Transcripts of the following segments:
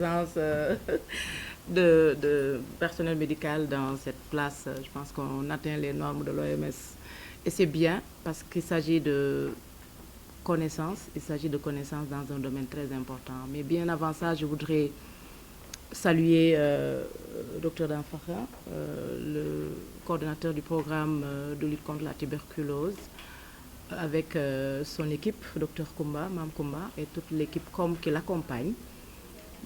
présence de personnel médical dans cette place, je pense qu'on atteint les normes de l'OMS. Et c'est bien parce qu'il s'agit de connaissances, il s'agit de connaissances dans un domaine très important. Mais bien avant ça, je voudrais saluer Dr Danfara, le coordonnateur du programme de lutte contre la tuberculose, avec son équipe, Dr Koumba, Mam Koumba, et toute l'équipe com qui l'accompagne.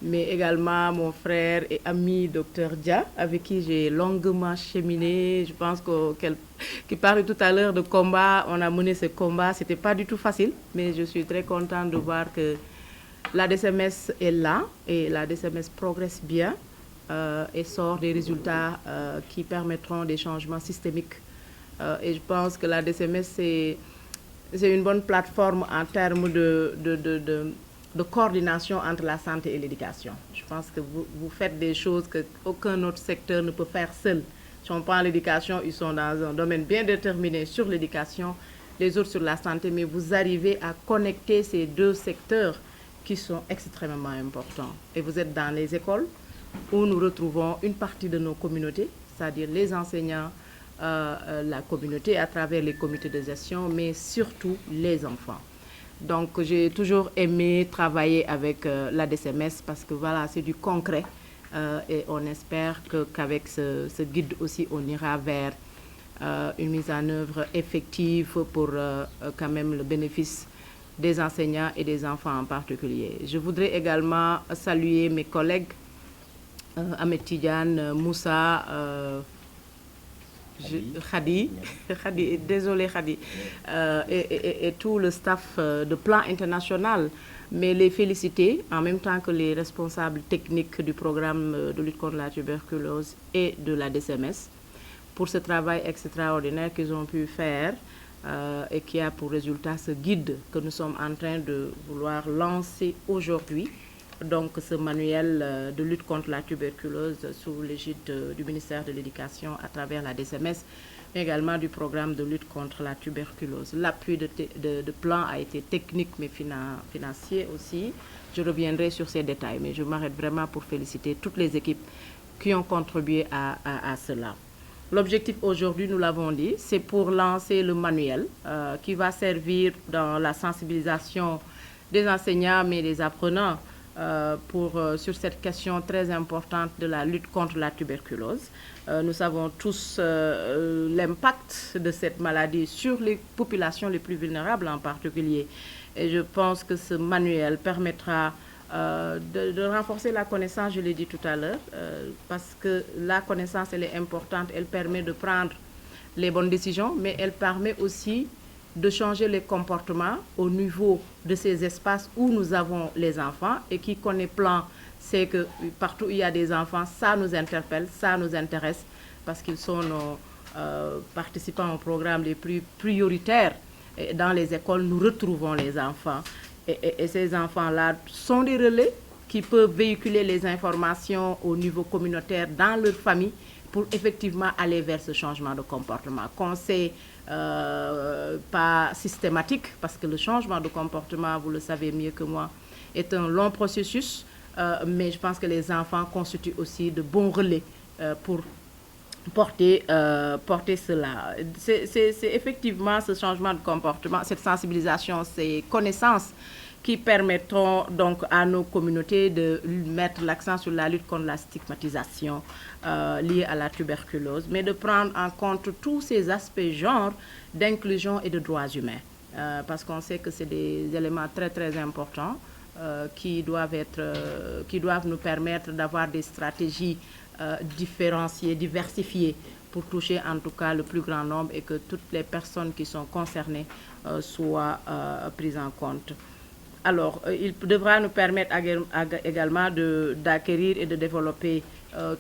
Mais également mon frère et ami Dr Dia, avec qui j'ai longuement cheminé. Je pense qu'il parlait tout à l'heure de combat. On a mené ce combat. Ce n'était pas du tout facile, mais je suis très contente de voir que la DCMS est là et la DCMS progresse bien et sort des résultats qui permettront des changements systémiques. Et je pense que la DCMS, c'est une bonne plateforme en termes de coordination entre la santé et l'éducation. Je pense que vous faites des choses qu'aucun autre secteur ne peut faire seul. Si on prend l'éducation, ils sont dans un domaine bien déterminé sur l'éducation, les autres sur la santé, mais vous arrivez à connecter ces deux secteurs qui sont extrêmement importants. Et vous êtes dans les écoles où nous retrouvons une partie de nos communautés, c'est-à-dire les enseignants, la communauté à travers les comités de gestion, mais surtout les enfants. Donc j'ai toujours aimé travailler avec la DCMS parce que voilà, c'est du concret et on espère qu'avec ce guide aussi, on ira vers une mise en œuvre effective pour quand même le bénéfice des enseignants et des enfants en particulier. Je voudrais également saluer mes collègues Ahmed Tidiane, Moussa, Khadi, désolé Khadi, et tout le staff de plan international, mais les féliciter en même temps que les responsables techniques du programme de lutte contre la tuberculose et de la DCMS pour ce travail extraordinaire qu'ils ont pu faire et qui a pour résultat ce guide que nous sommes en train de vouloir lancer aujourd'hui. Donc ce manuel de lutte contre la tuberculose sous l'égide du ministère de l'Éducation à travers la DCMS, mais également du programme de lutte contre la tuberculose. L'appui de plan a été technique mais financier aussi. Je reviendrai sur ces détails, mais je m'arrête vraiment pour féliciter toutes les équipes qui ont contribué à cela. L'objectif aujourd'hui, nous l'avons dit, c'est pour lancer le manuel qui va servir dans la sensibilisation des enseignants mais des apprenants sur cette question très importante de la lutte contre la tuberculose. Nous savons tous l'impact de cette maladie sur les populations les plus vulnérables en particulier. Et je pense que ce manuel permettra de renforcer la connaissance, je l'ai dit tout à l'heure, parce que la connaissance, elle est importante, elle permet de prendre les bonnes décisions, mais elle permet aussi de changer les comportements au niveau de ces espaces où nous avons les enfants. Et qui connaît plan, c'est que partout où il y a des enfants, ça nous interpelle, ça nous intéresse, parce qu'ils sont nos participants au programme les plus prioritaires. Et dans les écoles, nous retrouvons les enfants. Et ces enfants-là sont des relais qui peuvent véhiculer les informations au niveau communautaire dans leur famille pour effectivement aller vers ce changement de comportement. Conseil pas systématique, parce que le changement de comportement, vous le savez mieux que moi, est un long processus, mais je pense que les enfants constituent aussi de bons relais pour porter cela. C'est effectivement ce changement de comportement, cette sensibilisation, ces connaissances qui permettront donc à nos communautés de mettre l'accent sur la lutte contre la stigmatisation liée à la tuberculose, mais de prendre en compte tous ces aspects genre d'inclusion et de droits humains, parce qu'on sait que c'est des éléments très très importants qui doivent nous permettre d'avoir des stratégies différenciées, diversifiées, pour toucher en tout cas le plus grand nombre et que toutes les personnes qui sont concernées soient prises en compte. Alors, il devra nous permettre également d'acquérir et de développer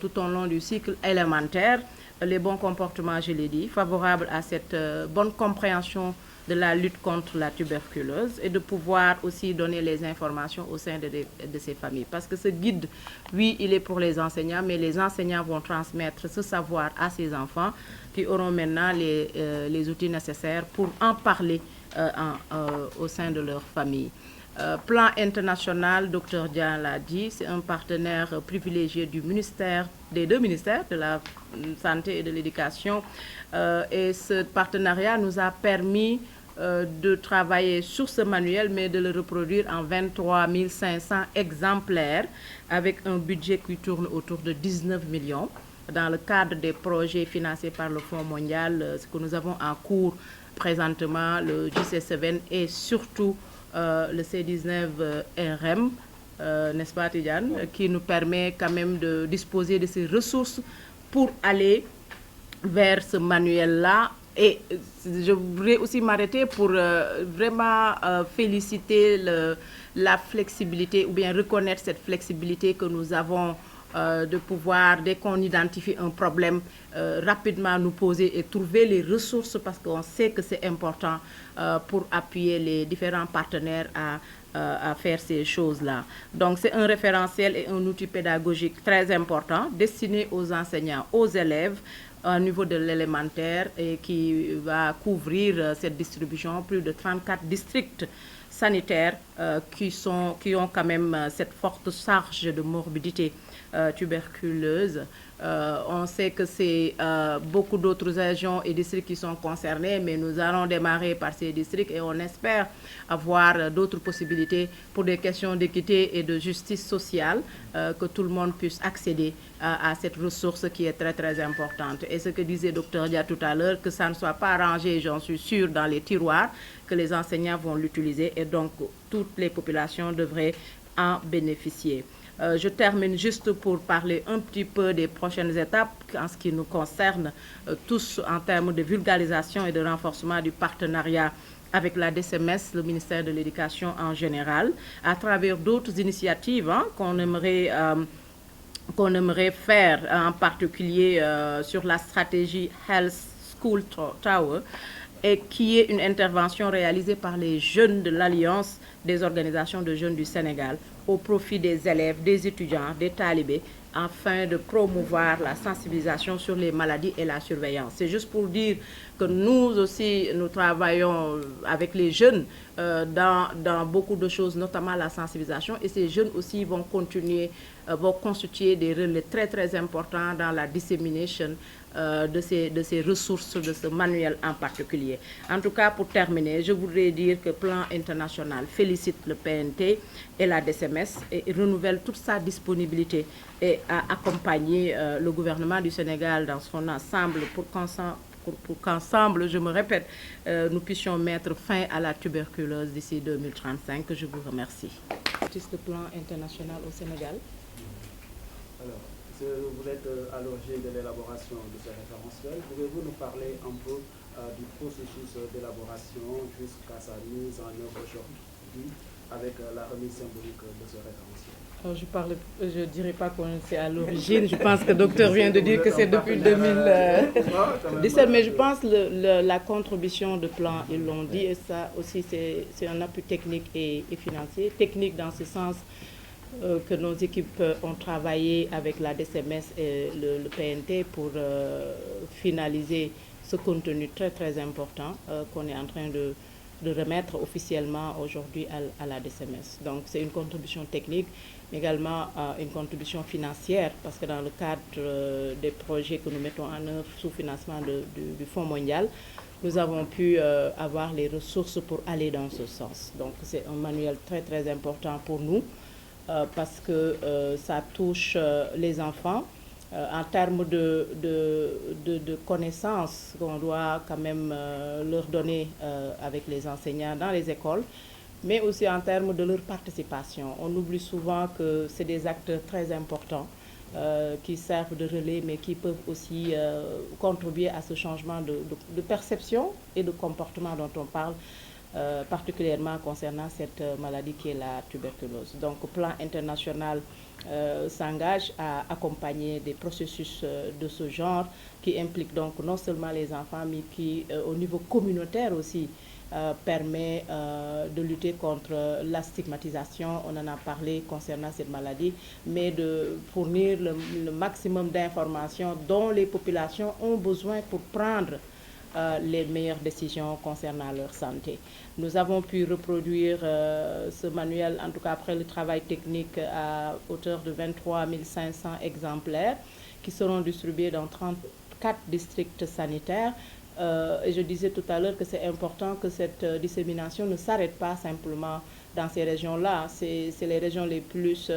tout au long du cycle élémentaire les bons comportements, je l'ai dit, favorables à cette bonne compréhension de la lutte contre la tuberculose et de pouvoir aussi donner les informations au sein de ces familles. Parce que ce guide, oui, il est pour les enseignants, mais les enseignants vont transmettre ce savoir à ces enfants qui auront maintenant les outils nécessaires pour en parler au sein de leur famille. Plan international, Dr Dia l'a dit, c'est un partenaire privilégié du ministère, des deux ministères, de la Santé et de l'Éducation. Et ce partenariat nous a permis de travailler sur ce manuel, mais de le reproduire en 23 500 exemplaires avec un budget qui tourne autour de 19 millions. Dans le cadre des projets financés par le Fonds mondial, ce que nous avons en cours présentement, le JC7 et surtout le C19RM, n'est-ce pas Tidiane, qui nous permet quand même de disposer de ces ressources pour aller vers ce manuel-là. Et je voudrais aussi m'arrêter pour vraiment féliciter la flexibilité ou bien reconnaître cette flexibilité que nous avons de pouvoir, dès qu'on identifie un problème, rapidement nous poser et trouver les ressources parce qu'on sait que c'est important pour appuyer les différents partenaires à faire ces choses-là. Donc c'est un référentiel et un outil pédagogique très important destiné aux enseignants, aux élèves, au niveau de l'élémentaire et qui va couvrir cette distribution, plus de 34 districts sanitaires qui ont quand même cette forte charge de morbidité tuberculeuse. On sait que c'est beaucoup d'autres régions et districts qui sont concernés, mais nous allons démarrer par ces districts et on espère avoir d'autres possibilités pour des questions d'équité et de justice sociale, que tout le monde puisse accéder à cette ressource qui est très très importante. Et ce que disait Dr Dia tout à l'heure, que ça ne soit pas rangé, j'en suis sûre, dans les tiroirs, que les enseignants vont l'utiliser et donc toutes les populations devraient en bénéficier. Je termine juste pour parler un petit peu des prochaines étapes en ce qui nous concerne tous en termes de vulgarisation et de renforcement du partenariat avec la DCMS, le ministère de l'Éducation en général, à travers d'autres initiatives qu'on aimerait faire, en particulier sur la stratégie Health School Tower, et qui est une intervention réalisée par les jeunes de l'Alliance des organisations de jeunes du Sénégal au profit des élèves, des étudiants, des talibés, afin de promouvoir la sensibilisation sur les maladies et la surveillance. C'est juste pour dire que nous aussi, nous travaillons avec les jeunes dans beaucoup de choses, notamment la sensibilisation, et ces jeunes aussi vont constituer des relais très très importants dans la dissémination de ces ressources, de ce manuel en particulier. En tout cas, pour terminer, je voudrais dire que Plan International félicite le PNT et la DCMS et renouvelle toute sa disponibilité et à accompagner le gouvernement du Sénégal dans son ensemble pour qu'ensemble, je me répète, nous puissions mettre fin à la tuberculose d'ici 2035. Je vous remercie. Qu'est-ce que le Plan International au Sénégal? Alors, vous êtes à l'origine de l'élaboration de ce référentiel. Pouvez-vous nous parler un peu du processus d'élaboration jusqu'à sa mise en œuvre aujourd'hui avec la remise symbolique de ce référentiel? Alors, je ne dirais pas qu'on c'est à l'origine. Je pense que le docteur vient de dire que c'est depuis 2017. Mais je pense que la contribution de plan, ils l'ont dit, et ça aussi c'est un appui technique et financier. Technique dans ce sens que nos équipes ont travaillé avec la DCMS et le PNT pour finaliser ce contenu très très important qu'on est en train de remettre officiellement aujourd'hui à la DCMS. Donc c'est une contribution technique, mais également une contribution financière, parce que dans le cadre des projets que nous mettons en œuvre sous financement du Fonds mondial, nous avons pu avoir les ressources pour aller dans ce sens. Donc c'est un manuel très très important pour nous, parce que ça touche les enfants en termes de connaissances qu'on doit quand même leur donner avec les enseignants dans les écoles, mais aussi en termes de leur participation. On oublie souvent que c'est des acteurs très importants qui servent de relais, mais qui peuvent aussi contribuer à ce changement de perception et de comportement dont on parle, particulièrement concernant cette maladie qui est la tuberculose. Donc, le plan international s'engage à accompagner des processus de ce genre qui impliquent donc non seulement les enfants, mais qui, au niveau communautaire aussi, permet de lutter contre la stigmatisation. On en a parlé concernant cette maladie, mais de fournir le maximum d'informations dont les populations ont besoin pour prendre les meilleures décisions concernant leur santé. Nous avons pu reproduire ce manuel, en tout cas après le travail technique, à hauteur de 23 500 exemplaires qui seront distribués dans 34 districts sanitaires. Et je disais tout à l'heure que c'est important que cette dissémination ne s'arrête pas simplement dans ces régions-là. C'est les régions les plus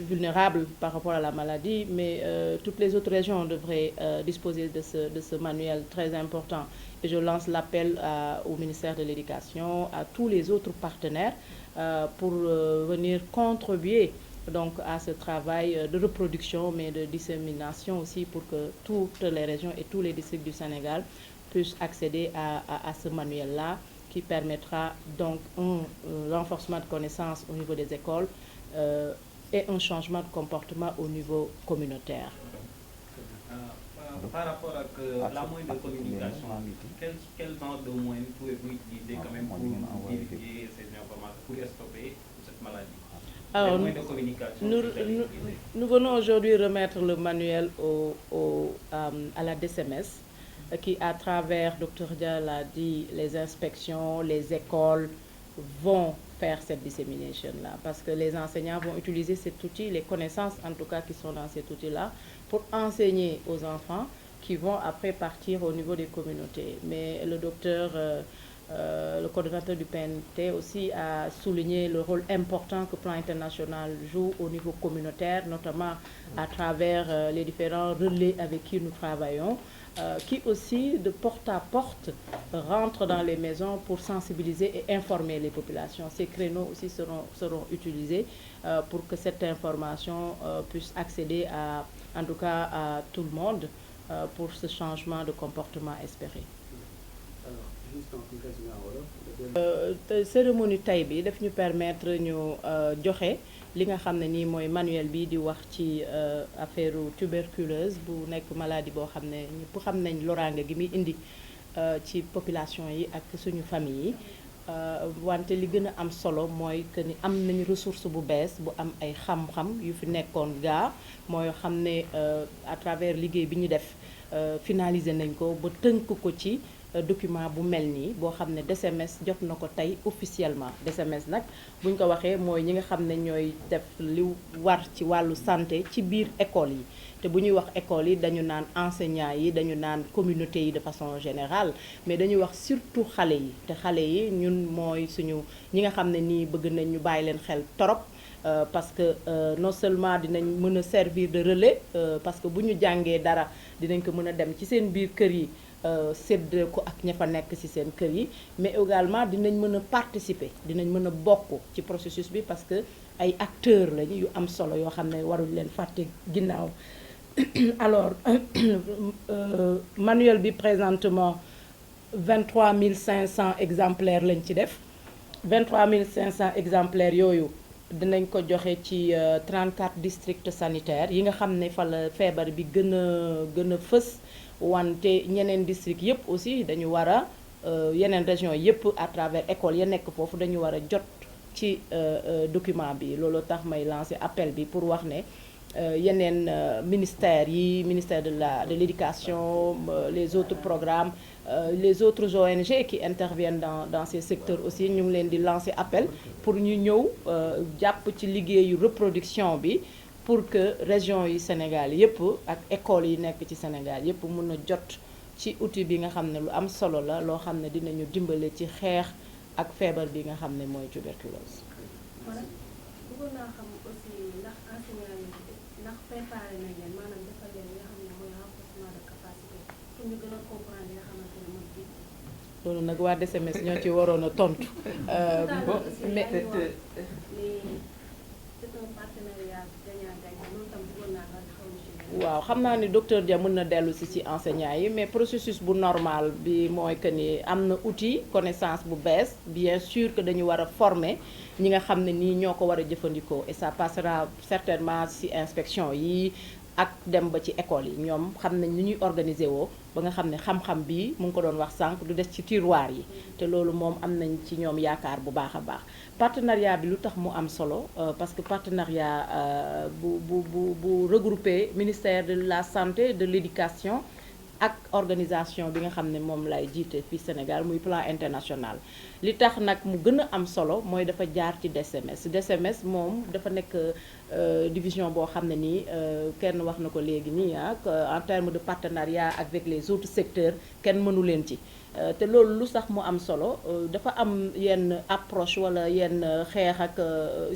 vulnérables par rapport à la maladie, mais toutes les autres régions devraient disposer de ce manuel très important. Et je lance l'appel au ministère de l'Éducation, à tous les autres partenaires pour venir contribuer donc à ce travail de reproduction, mais de dissémination aussi, pour que toutes les régions et tous les districts du Sénégal puissent accéder à ce manuel-là, qui permettra donc un renforcement de connaissances au niveau des écoles et un changement de comportement au niveau communautaire. Par rapport à la moyenne de communication, quel genre de moyens pouvez-vous utiliser quand même pour vérifier ces informations, pour stopper cette maladie? Alors, nous venons aujourd'hui remettre le manuel à la DCMS, qui, à travers, Dr Dia l'a dit, les inspections, les écoles vont faire cette dissémination-là, parce que les enseignants vont utiliser cet outil, les connaissances en tout cas qui sont dans cet outil-là, pour enseigner aux enfants qui vont après partir au niveau des communautés. Mais le docteur, le coordonnateur du PNT aussi a souligné le rôle important que Plan International joue au niveau communautaire, notamment à travers les différents relais avec qui nous travaillons, qui aussi, de porte à porte, rentrent dans les maisons pour sensibiliser et informer les populations. Ces créneaux aussi seront utilisés pour que cette information puisse accéder en tout cas à tout le monde pour ce changement de comportement espéré. Cérémonie tay bi daf ñu permettre ñu joxe li nga xam ne nii mooy manuel bi di wax ci affaire tuberculose bu nekk maladie boo xam ne ñëpp xam nañ loraange gi muy indi ci population yi ak suñu famille yi, wante li gën a am solo mooy que ni am nañu ressource bu bees bu am ay xam-xam yu fi nekkoon gaa, mooy xam ne à travers liggéey bi ñu def finaliser nañ ko ba tënk ko ci document bu mel nii boo xam ne DCMS jot na ko tey officiellement. DCMS nag buñ ko waxee mooy ñi nga xam ne ñooy def li war ci wàllu santé ci biir école yi, te bu ñuy wax école yi dañu naan enseignants yi, dañu naan communauté yi de façon générale, mais dañuy wax surtout xale yi, te xale yi ñun mooy suñu ñi nga xam ne nii bëgg nañ ñu bàyyi leen xel torop. Parce que non seulement dinañ mën a servir de relais, parce que bu ñu jàngee dara dinañ ko mën a dem ci seen biir kër yi sédd ko ak ña fa nekk ci seen kër yi, mais également dinañ mën a participer, dinañ mën a bokk ci processus bi, parce que ay acteurs lañu yu am solo yoo xam ne waruñ leen fàtte ginnaaw. Alors manuel bi présentement 23 500 exemplaires lañ ci def. 23 500 exemplaires yooyu dinañ ko joxe ci 34 districts sanitaires yi nga xam ne fa la feebar bi gën a fës, wante ñeneen district yëpp aussi dañu war a yeneen région yëpp à travers école ya nekk foofu dañu war a jot ci document bi. Loolu tax may lancer appel bi pour wax ne yeneen ministères yi, ministère de l'éducation, les autres programmes, les autres ONG qui interviennent dans ces secteurs aussi, ñu ngi leen di lancer appel pour ñu ñëw jàpp ci liggéeyu reproduction bi, pour que région yi Sénégal yépp ak école yi nekk ci Sénégal yépp mën a jot ci outil bi nga xam ne lu am solo la, loo xam ne dinañu dimbale ci xeex ak feebar bi nga xam ne mooy tuberculose. Voilà, bëggoon naa xam aussi ndax enseignants yi ndax préparé nañ leen, maanaam defal leen li nga xam ne mooy renforcement de capacité pour ñu gën a comprendre li nga xamante ne mooy jiit. Loolu nag waa DCMS ñoo ci waroon a tontu. Mais waaw xam naa ni docteur Dia mën na dellu si ci enseignants yi, mais processus bu normal bi mooy que ni am na outil connaissance bu bees, bien sûr que dañu war a former ñi nga xam ne nii ñoo ko war a jëfandikoo, et ça passera certainement ci inspection yi ak dem ba ci école yi. Ñoom xam nañ ni ñuy organiser woo ba nga xam ne xam-xam bi mu ngi ko doon wax sànq du des ci tiroir yi, te loolu moom am nañ ci ñoom yaakaar bu baax a baax. Partenariat bi lu tax mu am solo, parce que partenariat bu regrouper ministère de la santé, de l'éducation ak organisation bi nga xam ne moom lay jiite fii Sénégal muy plan international. li tax nag mu gën a am solo mooy dafa jaar ci DSMS. DSMS moom dafa nekk division boo xam ne nii kenn wax na ko léegi nii en termes de partenariat avec les autres secteurs kenn mënu leen ci. te loolu lu sax mu am solo dafa am yenn approche wala yenn xeex ak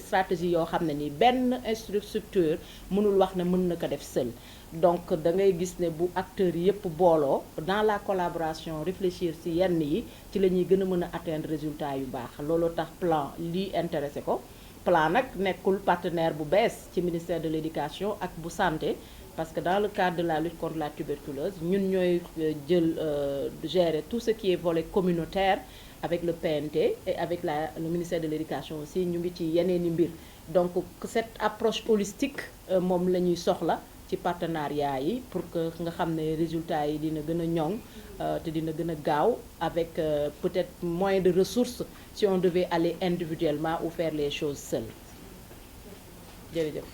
stratégie yoo xam ne nii benn structure mënul wax ne mën na ko def seul. donc da ngay gis ne bu acteurs yépp booloo dans la collaboration réfléchir ci yenn yi ci la ñuy gën a mën a atteindre résultat yu baax looloo tax plan lii intéressé ko. plan nag nekkul partenaire bu bees ci ministère de l'éducation ak bu santé parce que dans le cadre de la lutte contre la tuberculose ñun ñooy jël gérer tout ce qui est volet communautaire avec le PNT et avec le ministère de l'éducation aussi ñu ngi ci yeneeni mbir. donc cette approche holistique moom la ñuy soxla ci partenariat yi pour que nga xam ne résultats yi dina gën a ñoŋ te dina gën a gaaw avec peut-être moins de ressources si on devait aller individuellement ou faire les choses seuls jërëjëf.